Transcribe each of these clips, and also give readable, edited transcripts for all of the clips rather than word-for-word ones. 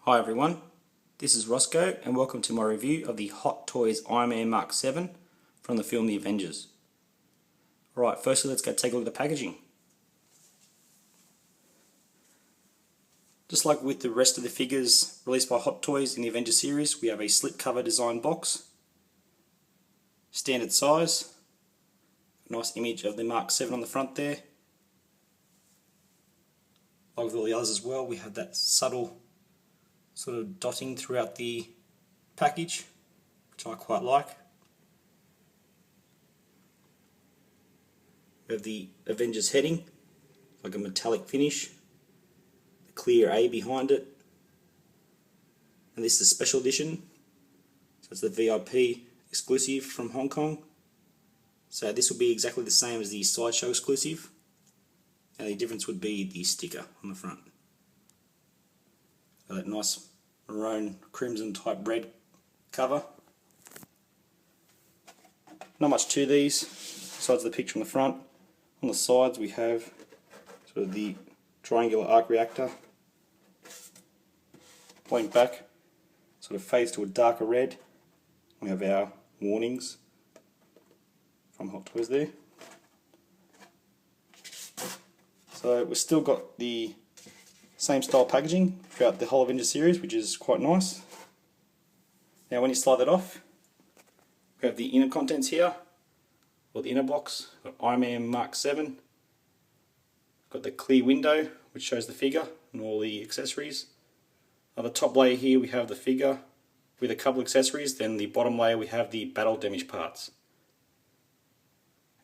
Hi everyone, this is Roscoe and welcome to my review of the Hot Toys Iron Man Mark VII from the film The Avengers. Alright, firstly let's go take a look at the packaging. Just like with the rest of the figures released by Hot Toys in the Avengers series, we have a slipcover design box, standard size, nice image of the Mark VII on the front there. Like with all the others as well, we have that subtle sort of dotting throughout the package, which I quite like. We have the Avengers heading, like a metallic finish, the clear A behind it, and this is a special edition, so it's the VIP exclusive from Hong Kong. So this will be exactly the same as the Sideshow exclusive, and the difference would be the sticker on the front. That nice maroon crimson type red cover. Not much to these besides the picture on the front. On the sides we have sort of the triangular arc reactor. Point back sort of fades to a darker red. We have our warnings from Hot Toys there. So we've still got the same style packaging throughout the whole Avengers series, which is quite nice. Now when you slide that off, we have the inner contents here, or the inner box. Got Iron Man Mark VII. Got the clear window, which shows the figure and all the accessories. On the top layer here we have the figure with a couple accessories, then the bottom layer we have the battle damage parts.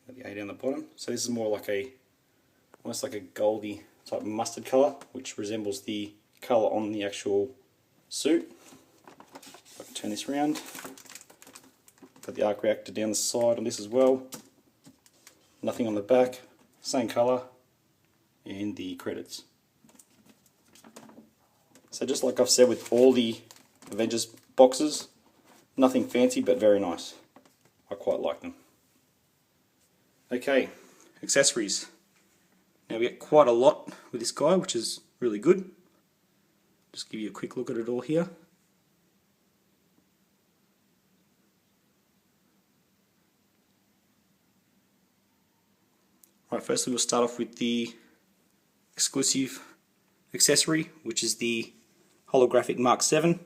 Got the A down the bottom. So this is more like almost like a goldy type mustard colour, which resembles the colour on the actual suit. If I can turn this around. Got the arc reactor down the side on this as well. Nothing on the back, same colour, and the credits. So just like I've said with all the Avengers boxes, nothing fancy but very nice. I quite like them. Okay, accessories. Now we get quite a lot with this guy, which is really good. Just give you a quick look at it all here. Right, firstly we'll start off with the exclusive accessory, which is the holographic Mark VII.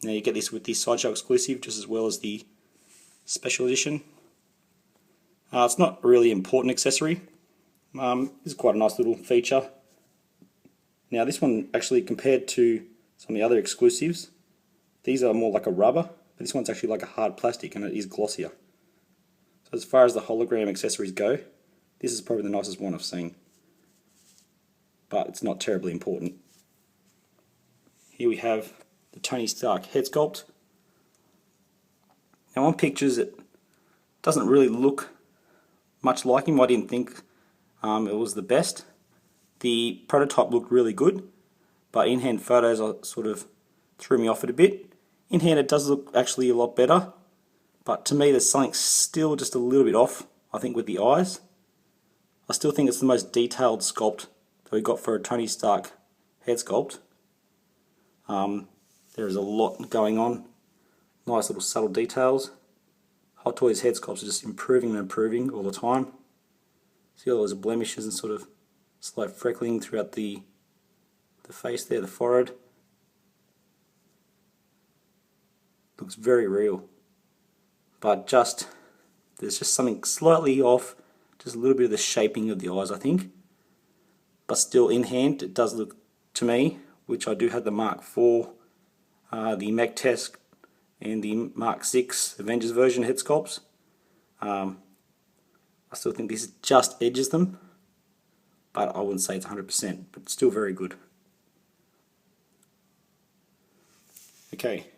Now you get this with the Sideshow exclusive, just as well as the special edition. It's not a really important accessory. This is quite a nice little feature. Now this one, actually, compared to some of the other exclusives, these are more like a rubber, but this one's actually like a hard plastic and it is glossier. So as far as the hologram accessories go, this is probably the nicest one I've seen. But it's not terribly important. Here we have the Tony Stark head sculpt. Now on pictures it doesn't really look much like him. I didn't think it was the best. The prototype looked really good, but in-hand photos sort of threw me off it a bit. In-hand it does look actually a lot better, but to me there's something still just a little bit off, I think, with the eyes. I still think it's the most detailed sculpt that we got for a Tony Stark head sculpt. There is a lot going on, nice little subtle details. Hot Toys head sculpts are just improving and improving all the time. See all those blemishes and sort of slight freckling throughout the face there, the forehead. Looks very real. But there's just something slightly off, just a little bit of the shaping of the eyes, I think. But still, in hand, it does look, to me, which I do have the Mark IV, the Mech Test, and the Mark VI Avengers version head sculpts. I still think this just edges them, but I wouldn't say it's 100%, but still very good. Okay,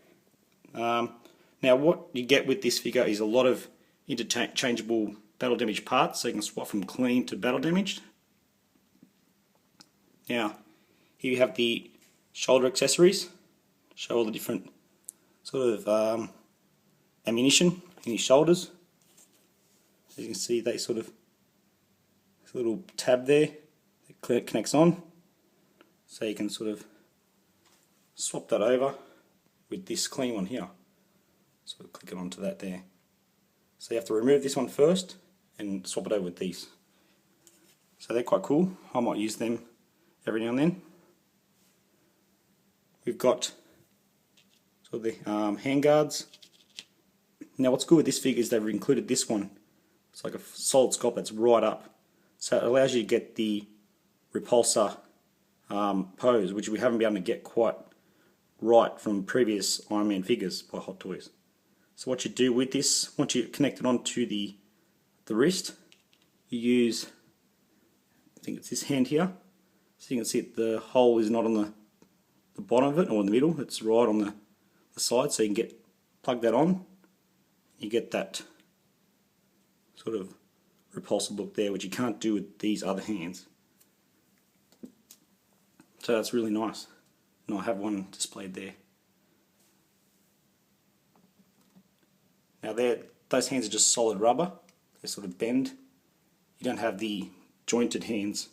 now what you get with this figure is a lot of interchangeable battle damage parts, so you can swap from clean to battle damaged. Now, here you have the shoulder accessories, show all the different sort of ammunition in his shoulders. As you can see, they sort of, there's a little tab there that connects on, so you can sort of swap that over with this clean one here. So click it onto that there. So you have to remove this one first and swap it over with these. So they're quite cool. I might use them every now and then. We've got sort of the hand guards. Now what's good with this figure is they've included this one. It's like a solid sculpt that's right up. So it allows you to get the repulsor pose, which we haven't been able to get quite right from previous Iron Man figures by Hot Toys. So what you do with this, once you connect it onto the wrist, you use, I think it's this hand here. So you can see the hole is not on the bottom of it or in the middle, it's right on the side, so you can plug that on. You get that sort of repulsive look there, which you can't do with these other hands. So that's really nice. And I have one displayed there. Now those hands are just solid rubber. They sort of bend. You don't have the jointed hands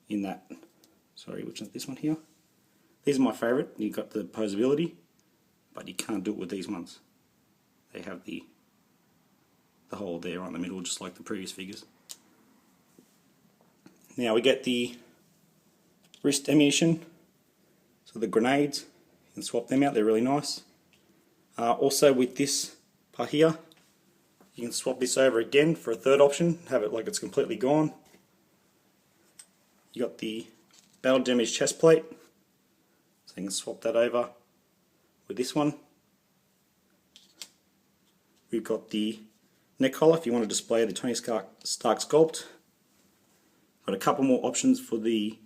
in that. Sorry, which is this one here? These are my favourite. You've got the posability, but you can't do it with these ones. They have the hole there right in the middle, just like the previous figures. Now we get the wrist ammunition, so the grenades, you can swap them out, they're really nice. Also with this part here, you can swap this over again for a third option, have it like it's completely gone. You got the battle damage chest plate, so you can swap that over with this one. We've got the neck collar if you want to display the Tony Stark sculpt. Got a couple more options for the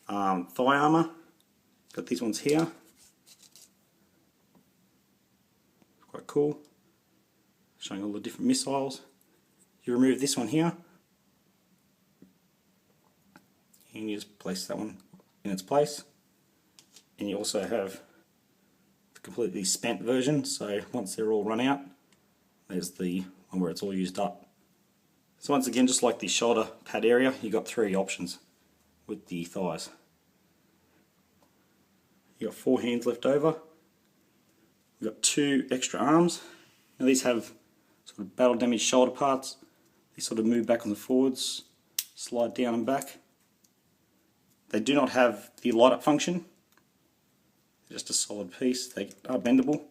thigh armour. Got these ones here. Quite cool. Showing all the different missiles. You remove this one here, and you just place that one in its place. And you also have the completely spent version, so once they're all run out, there's the one where it's all used up. So once again, just like the shoulder pad area, you got 3 options with the thighs. You got 4 hands left over. You've got 2 extra arms. Now these have sort of battle damage shoulder parts. They sort of move back and forwards, slide down and back. They do not have the light up function. They're just a solid piece. They are bendable.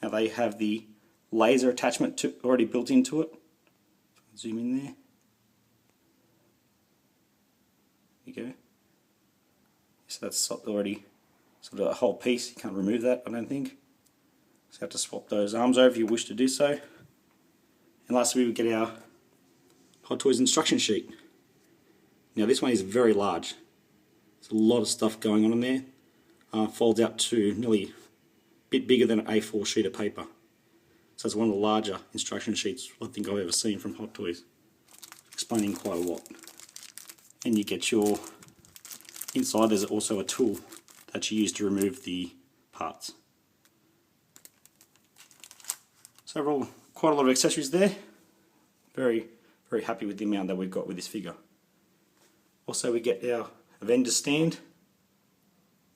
Now they have the laser attachment already built into it. Zoom in there. There you go. So that's already sort of a whole piece. You can't remove that, I don't think. So you have to swap those arms over if you wish to do so. And lastly, we get our Hot Toys instruction sheet. Now this one is very large. There's a lot of stuff going on in there. Folds out to nearly a bit bigger than an A4 sheet of paper. So it's one of the larger instruction sheets I think I've ever seen from Hot Toys, explaining quite a lot. And you get your, inside there's also a tool that you use to remove the parts. So quite a lot of accessories there. Very, very happy with the amount that we've got with this figure. Also we get our Avengers stand,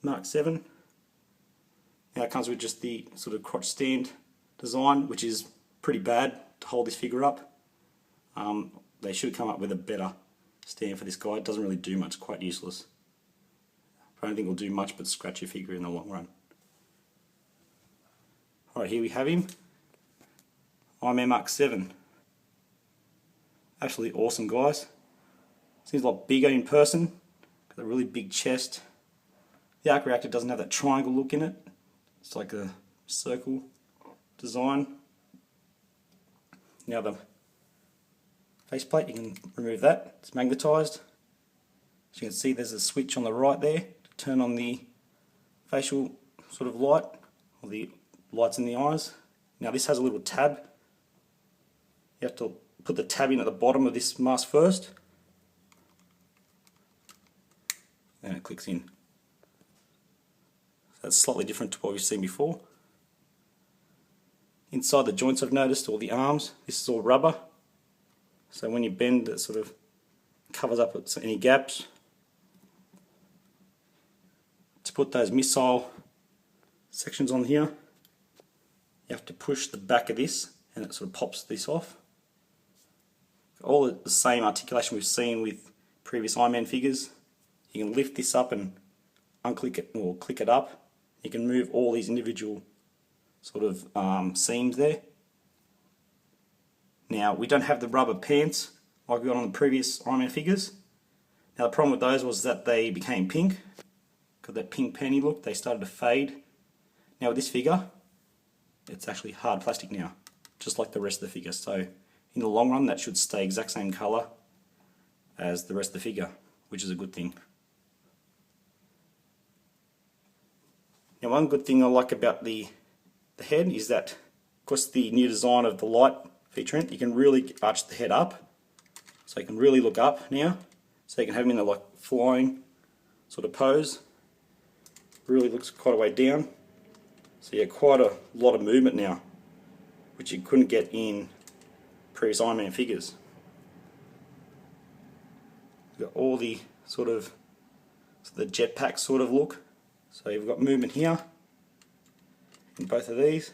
Mark VII. Now it comes with just the sort of crotch stand design, which is pretty bad to hold this figure up. They should come up with a better stand for this guy. It doesn't really do much, quite useless. I don't think it'll do much but scratch your figure in the long run. Alright, here we have him. Iron Man Mark VII. Absolutely awesome, guys. Seems a lot bigger in person. Got a really big chest. The arc reactor doesn't have that triangle look in it. It's like a circle design. Now the faceplate, you can remove that. It's magnetised. As you can see, there's a switch on the right there to turn on the facial sort of light, or the lights in the eyes. Now this has a little tab. You have to put the tab in at the bottom of this mask first, and it clicks in. So that's slightly different to what we've seen before. Inside the joints, I've noticed, or the arms, this is all rubber. So when you bend, it sort of covers up any gaps. to put those missile sections on here, you have to push the back of this and it sort of pops this off. All the same articulation we've seen with previous Iron Man figures. You can lift this up and unclick it or click it up. You can move all these individual sort of seams there. Now we don't have the rubber pants like we got on the previous Iron Man figures. Now the problem with those was that they became pink. Got that pink panty look, they started to fade. Now with this figure, it's actually hard plastic now, just like the rest of the figure. So in the long run that should stay exact same colour as the rest of the figure, which is a good thing. Now one good thing I like about the head is that, of course, the new design of the light feature, you can really arch the head up, so you can really look up now, so you can have him in a like flying sort of pose. Really looks quite a way down, so yeah, quite a lot of movement now, which you couldn't get in previous Iron Man figures. You've got all the sort of the jetpack sort of look. So you've got movement here in both of these.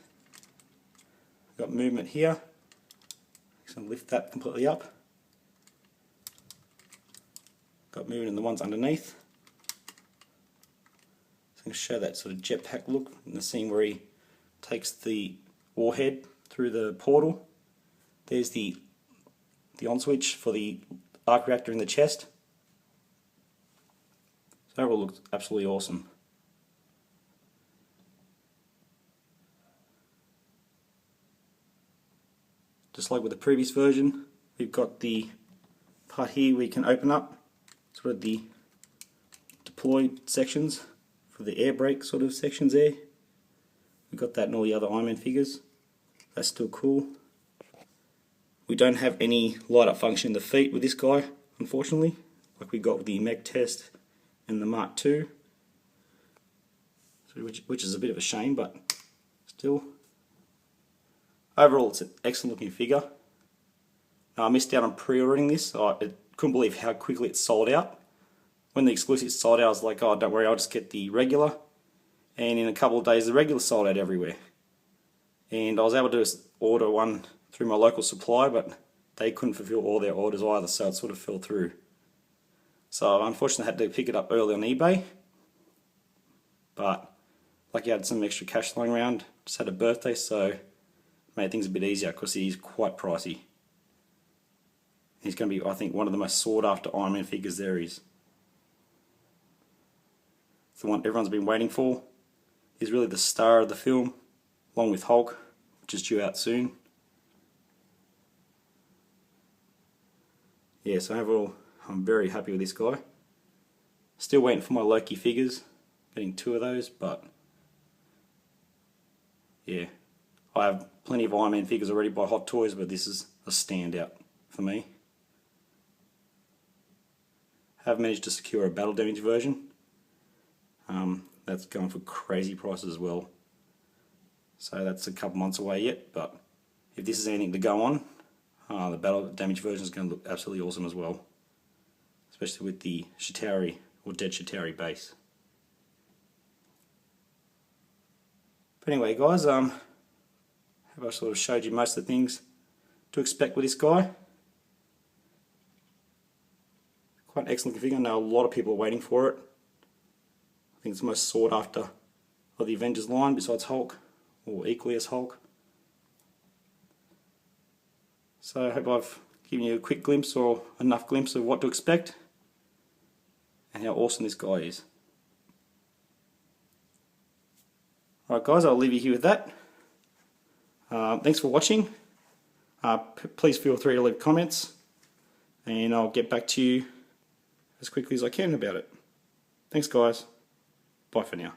You've got movement here. Just going to lift that completely up. Got movement in the ones underneath. So I'm going to show that sort of jetpack look in the scene where he takes the warhead through the portal. There's the on switch for the arc reactor in the chest. So overall looks absolutely awesome. Just like with the previous version, we've got the part here we can open up, sort of the deployed sections for the air brake sort of sections there. We've got that in all the other Iron Man figures. That's still cool. We don't have any light up function in the feet with this guy, unfortunately, like we got with the Mech Test and the Mark II, which is a bit of a shame, but still. Overall, it's an excellent looking figure. Now, I missed out on pre-ordering this. I couldn't believe how quickly it sold out. When the exclusive sold out, I was like, oh, don't worry, I'll just get the regular. And in a couple of days, the regular sold out everywhere. And I was able to order one through my local supply, but they couldn't fulfill all their orders either, so it sort of fell through. So unfortunately, I had to pick it up early on eBay. But lucky I had some extra cash lying around. Just had a birthday, so made things a bit easier because he is quite pricey. He's going to be, I think, one of the most sought after Iron Man figures there is. It's the one everyone's been waiting for. He's really the star of the film, along with Hulk, which is due out soon. Yeah, so overall, I'm very happy with this guy. Still waiting for my Loki figures, getting 2 of those, but yeah. I have plenty of Iron Man figures already by Hot Toys, but this is a standout for me. Have managed to secure a battle damage version. That's going for crazy prices as well. So that's a couple months away yet, but if this is anything to go on, the battle damage version is going to look absolutely awesome as well. Especially with the Chitauri or Dead Chitauri base. But anyway guys, I sort of showed you most of the things to expect with this guy. Quite an excellent figure. I know a lot of people are waiting for it. I think it's the most sought after of the Avengers line besides Hulk, or equally as Hulk. So I hope I've given you a quick glimpse or enough glimpse of what to expect and how awesome this guy is. Alright guys, I'll leave you here with that. Thanks for watching. Please feel free to leave comments and I'll get back to you as quickly as I can about it. Thanks guys. Bye for now.